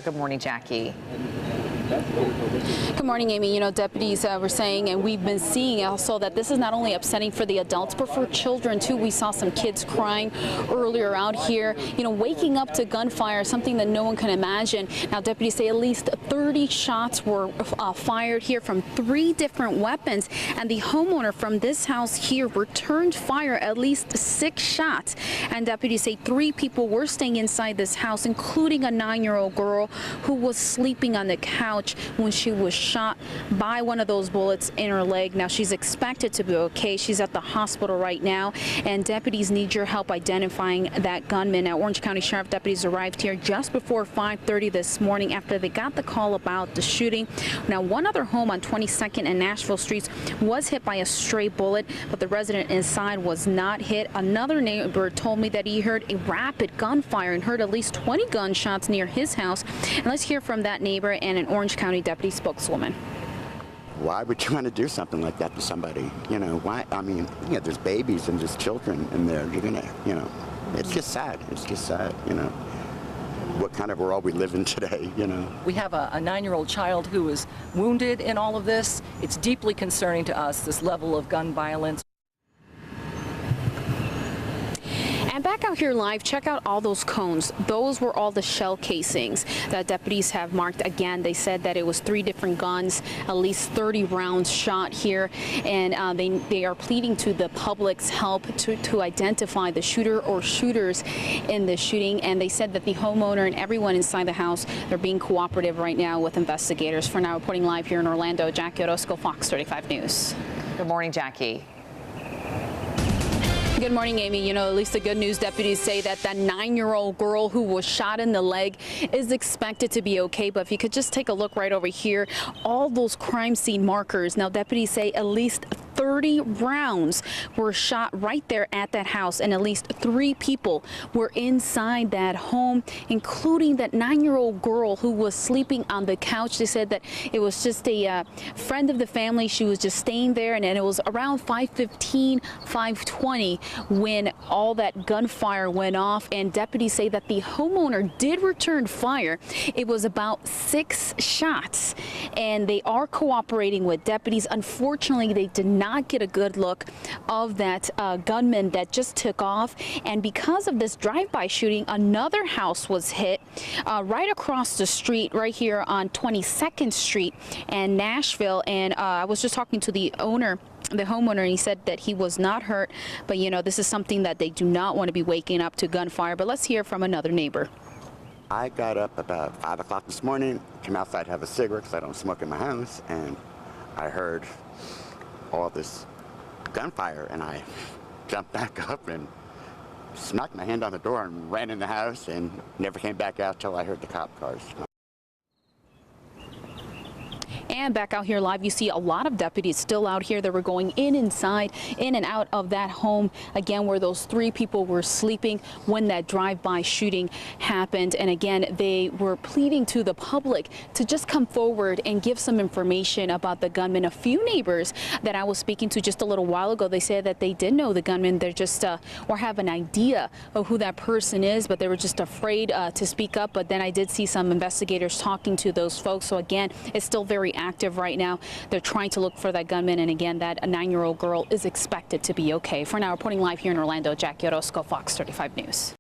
Good morning, Jackie. Good morning, Amy. You know, deputies were saying, and we've been seeing also, that this is not only upsetting for the adults, but for children too. We saw some kids crying earlier out here, you know, waking up to gunfire, something that no one can imagine. Now, deputies say at least 30 shots were fired here from 3 different weapons, and the homeowner from this house here returned fire at least 6 shots. And deputies say 3 people were staying inside this house, including a 9-year-old girl who was sleeping on the couch when she was shot by one of those bullets in her leg. Now, she's expected to be okay. She's at the hospital right now, and deputies need your help identifying that gunman. Now, Orange County Sheriff deputies arrived here just before 5:30 this morning after they got the call about the shooting. Now, one other home on 22nd and Nashville Streets was hit by a stray bullet, but the resident inside was not hit. Another neighbor told me that he heard a rapid gunfire and heard at least 20 gunshots near his house. And let's hear from that neighbor and an Orange County deputy spokeswoman. Why would you want to do something like that to somebody? You know, why? I mean, yeah, there's babies and there's children in there. You're gonna, you know, it's just sad. It's just sad, you know. What kind of world we live in today, you know. We have a 9-year-old child who is wounded in all of this. It's deeply concerning to us, this level of gun violence. And back out here live, check out all those cones. Those were all the shell casings that deputies have marked. Again, they said that it was 3 different guns, at least 30 rounds shot here, and they are pleading to the public's help to identify the shooter or shooters in the shooting. And they said that the homeowner and everyone inside the house, they're being cooperative right now with investigators. For now, reporting live here in Orlando, Jackie Orozco, Fox 35 News. Good morning, Jackie. Good morning, Amy. You know, at least the good news, deputies say that 9-year-old girl who was shot in the leg is expected to be okay. But if you could just take a look right over here, all those crime scene markers. Now, deputies say at least 30 rounds were shot right there at that house, and at least 3 people were inside that home, including that 9-year-old girl who was sleeping on the couch. They said that it was just a friend of the family. She was just staying there, and it was around 5:15, 5:20 when all that gunfire went off, and deputies say that the homeowner did return fire. It was about 6 shots, and they are cooperating with deputies. Unfortunately, they did not get a good look of that gunman that just took off, and because of this drive-by shooting, another house was hit right across the street, right here on 22nd Street and Nashville. And I was just talking to the homeowner, and he said that he was not hurt, but you know, this is something that they do not want to be waking up to gunfire. But let's hear from another neighbor. I got up about 5 o'clock this morning, came outside to have a cigarette because I don't smoke in my house, and I heard all this gunfire, and I jumped back up and smacked my hand on the door and ran in the house and never came back out till I heard the cop cars. And back out here live, you see a lot of deputies still out here that were going in and out of that home, again, where those 3 people were sleeping when that drive-by shooting happened. And again, they were pleading to the public to just come forward and give some information about the gunman. A few neighbors that I was speaking to just a little while ago, they said that they did know the gunman. They're just or have an idea of who that person is, but they were just afraid to speak up. But then I did see some investigators talking to those folks. So again, it's still very active right now. They're trying to look for that gunman, and again, that 9-year-old girl is expected to be okay. For now, reporting live here in Orlando, Jackie Orozco, Fox 35 News.